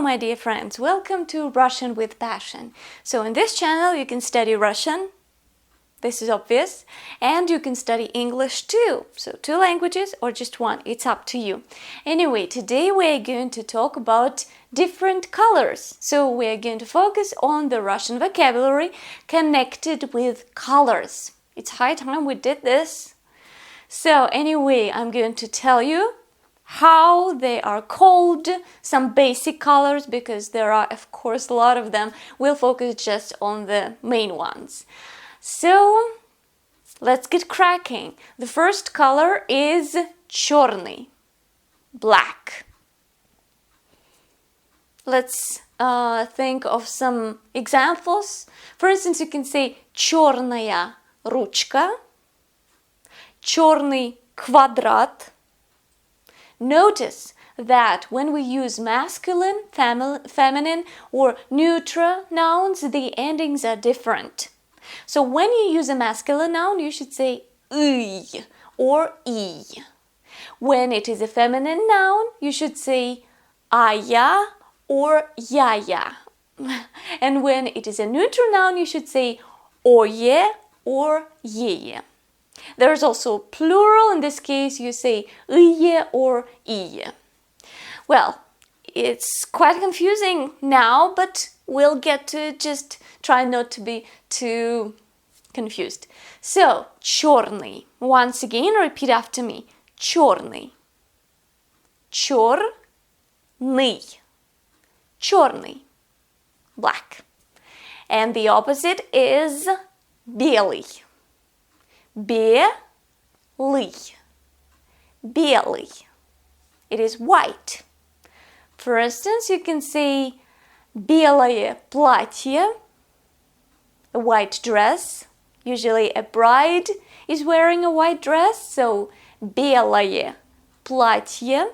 my dear friends, welcome to Russian with Passion. So in this channel you can study Russian, this is obvious, and you can study English too. So 2 languages or just 1, it's up to you. Anyway, today we're going to talk about different colors. So we're going to focus on the Russian vocabulary connected with colors. It's high time we did this. So anyway, I'm going to tell you how they are called, some basic colors, because there are of course a lot of them. We'll focus just on the main ones. So let's get cracking. The first color is черный, black. Let's think of some examples. For instance, you can say черная ручка, черный квадрат. Notice that when we use masculine, feminine, or neutral nouns, the endings are different. So when you use a masculine noun, you should say y or i. When it is a feminine noun, you should say aya or yaya. And when it is a neutral noun, you should say oye or yeye. There's also plural. In this case, you say iye or iye. Well, it's quite confusing now, but we'll get to it. Just try not to be too confused. So, черный. Once again, repeat after me. Черный. Черный. Черный. Black. And the opposite is белый. Белый. Белый. It is white. For instance, you can say белое платье, a white dress. Usually a bride is wearing a white dress, so белое платье,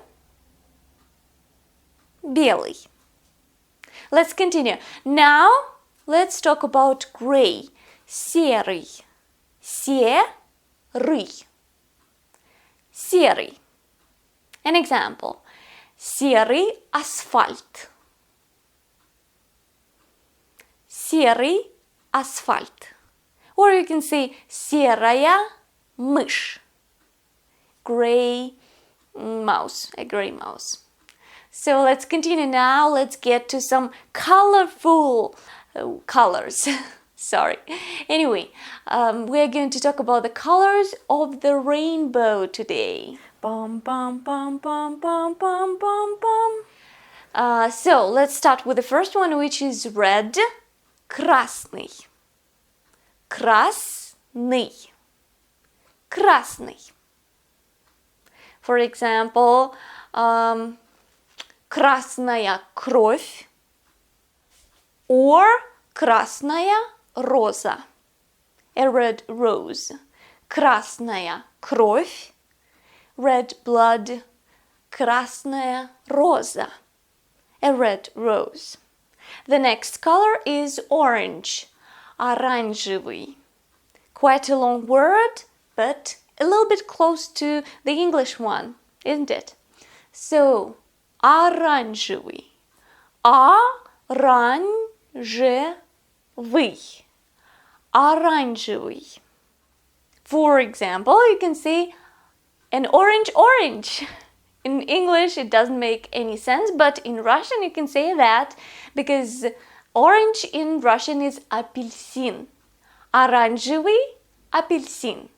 белый. Let's continue. Now, let's talk about gray. Серый. Серый. Серый. An example. Серый асфальт. Серый асфальт. Or you can say серая мышь. Gray mouse. A gray mouse. So let's continue now. Let's get to some colorful colors. Sorry. Anyway, we're going to talk about the colors of the rainbow today. Bum, bum, bum, bum, bum, bum, bum, bum. So let's start with the first one, which is red. Красный. Красный. Красный. For example, красная кровь or красная роза. A red rose. Красная кровь. Red blood. Красная роза. A red rose. The next color is orange. Оранжевый. Quite a long word, but a little bit close to the English one, isn't it? So, оранжевый. Оранжевый. Оранжевый. For example, you can say an orange. In English, it doesn't make any sense, but in Russian, you can say that because orange in Russian is апельсин. Оранжевый – апельсин.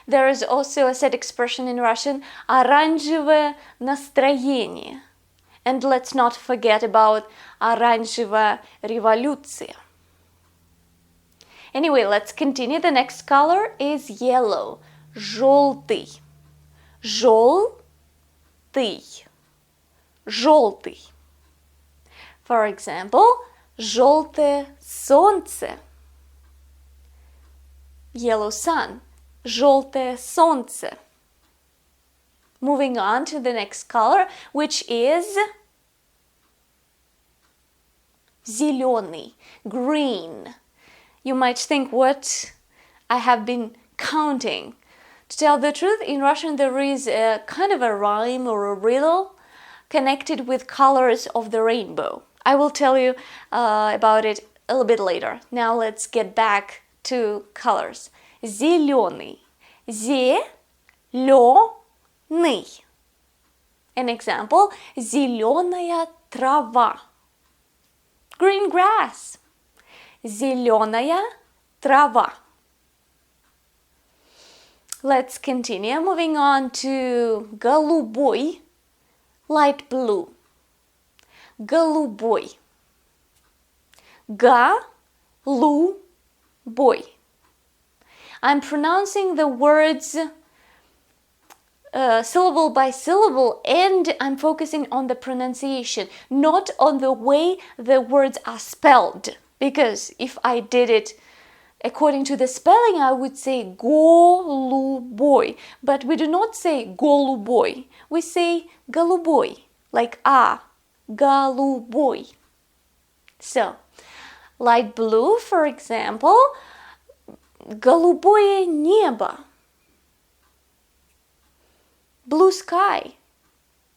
There is also a set expression in Russian оранжевое настроение. And let's not forget about оранжевая революция. Anyway, let's continue. The next color is yellow. Желтый. Желтый. Желтый. For example, желтое солнце. Yellow sun. Желтое солнце. Moving on to the next color, which is зеленый, green. You might think what I have been counting. To tell the truth, in Russian there is a kind of a rhyme or a riddle connected with colors of the rainbow. I will tell you about it a little bit later. Now let's get back to colors. Зеленый. Зеленый. An example, зеленая трава. Green grass. Зеленая трава. Let's continue. Moving on to голубой, light blue. Голубой. Голубой. I'm pronouncing the words syllable by syllable, and I'm focusing on the pronunciation, not on the way the words are spelled. Because if I did it according to the spelling, I would say голубой. But we do not say голубой. We say голубой, like голубой. So, light blue, for example, голубое небо. Blue sky.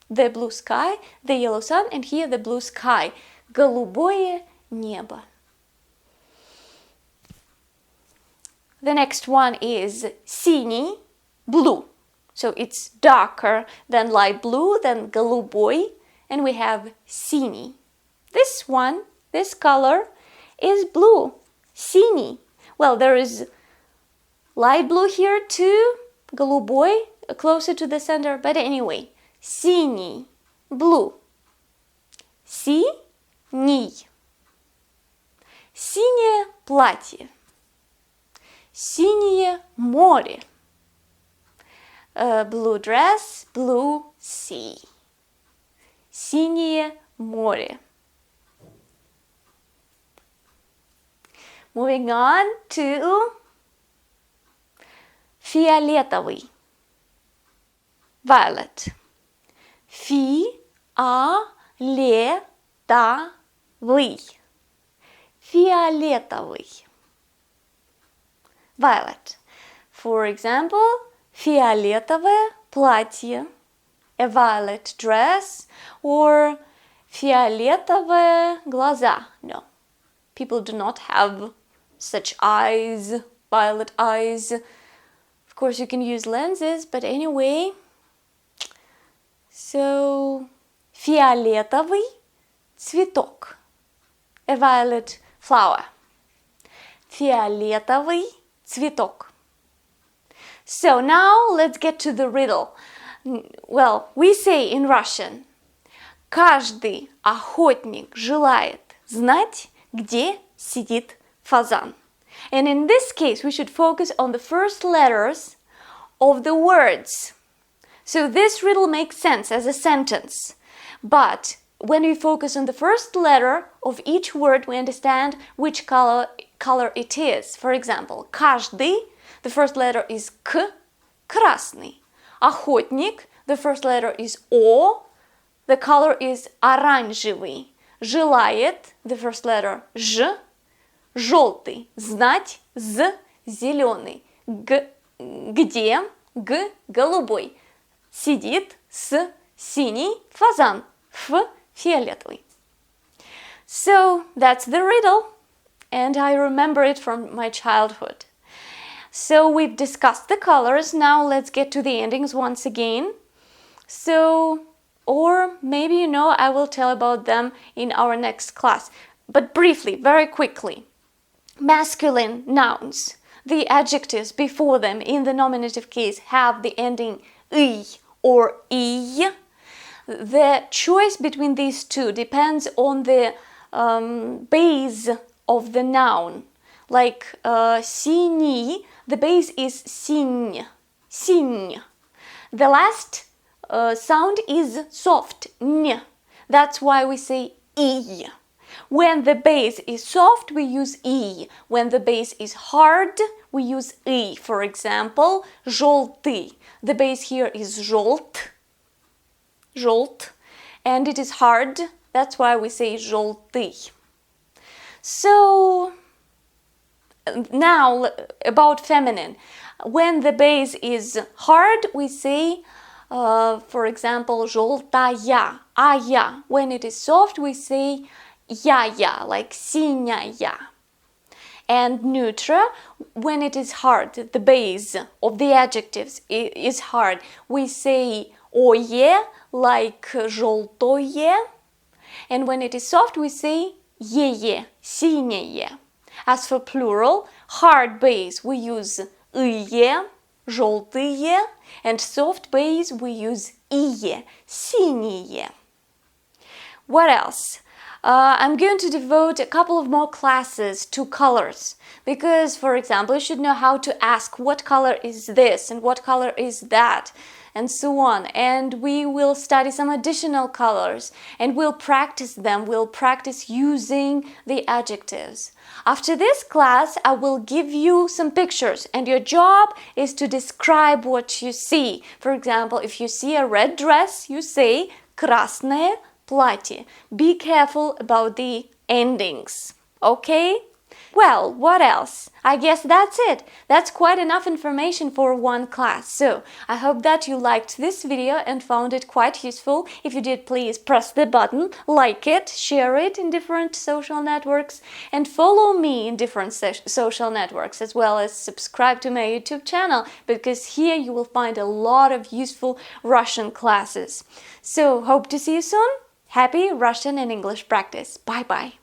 The blue sky, the yellow sun, and here the blue sky. Голубое небо. The next one is синий, blue. So it's darker than light blue, than голубой, and we have синий. This one, this color, is blue, синий. Well, there is light blue here too, голубой, closer to the center, but anyway, синий, blue. Синий. Синее платье. Синее море. Blue dress, blue sea. Синее море. Moving on to фиолетовый. Violet. Фиолетовый. Фиолетовый. Violet. For example, фиолетовое платье, a violet dress, or фиолетовые глаза. No, people do not have such eyes, violet eyes. Of course, you can use lenses, but anyway. So, фиолетовый цветок, a violet flower. Фиолетовый цветок. So now let's get to the riddle. Well, we say in Russian, каждый охотник желает знать, где сидит фазан. And in this case, we should focus on the first letters of the words. So this riddle makes sense as a sentence. But when we focus on the first letter of each word, we understand which color it is. For example, каждый, the first letter is K, красный. Охотник, the first letter is O, the color is оранжевый. Желает, the first letter Ж, желтый. Знать, З, зеленый. Где, Г, голубой. Сидит, С, синий. Фазан, Ф, фиолетовый. So that's the riddle, and I remember it from my childhood. So we've discussed the colors. Now let's get to the endings once again. So, or maybe I will tell about them in our next class. But briefly, very quickly. Masculine nouns. The adjectives before them in the nominative case have the ending y or I. The choice between these two depends on the base of the noun. Like синий, the base is синь, синь. The last sound is soft, ñ. That's why we say I. When the base is soft, we use I. When the base is hard, we use I. For example, желтый. The base here is желт, желт, and it is hard. That's why we say желтый. So now about feminine. When the base is hard, we say For example, желтая, ая. When it is soft, we say я, like синяя. And neuter, when it is hard, the base of the adjectives is hard, we say ое, like желтое. And when it is soft, we say ее, синее. As for plural, hard base, we use ие, желтые, and soft base, we use ие, синие. What else? I'm going to devote a couple of more classes to colors because, for example, you should know how to ask what color is this and what color is that and so on. And we will study some additional colors and we'll practice them. We'll practice using the adjectives. After this class, I will give you some pictures and your job is to describe what you see. For example, if you see a red dress, you say красное платье. Be careful about the endings, okay? Well, what else? I guess that's it. That's quite enough information for one class. So, I hope that you liked this video and found it quite useful. If you did, please press the button, like it, share it in different social networks, and follow me in different social networks, as well as subscribe to my YouTube channel, because here you will find a lot of useful Russian classes. So, hope to see you soon. Happy Russian and English practice. Bye-bye.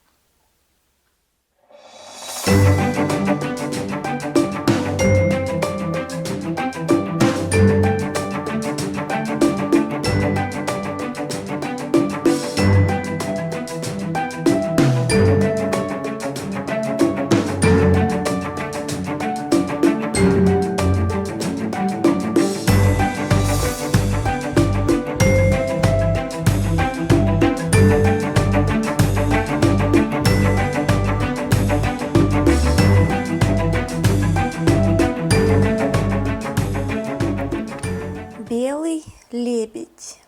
Белый лебедь,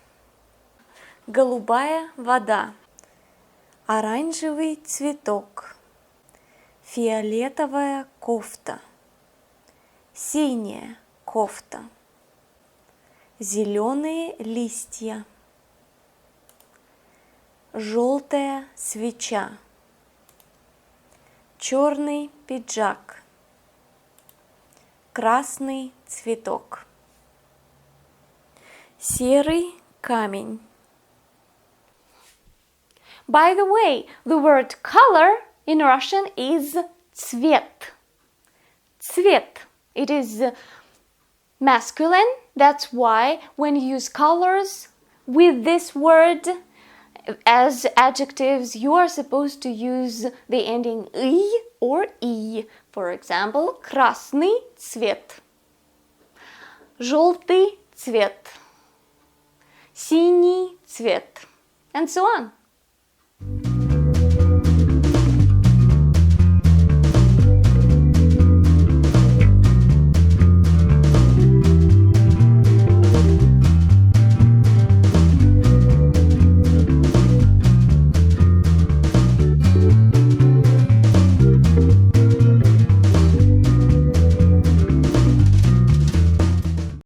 голубая вода, оранжевый цветок, фиолетовая кофта, синяя кофта, зеленые листья, желтая свеча, черный пиджак, красный цветок. Серый камень. By the way, the word color in Russian is цвет. Цвет. It is masculine. That's why when you use colors with this word as adjectives, you are supposed to use the ending y or i. For example, красный цвет, желтый цвет, синий цвет, and so on.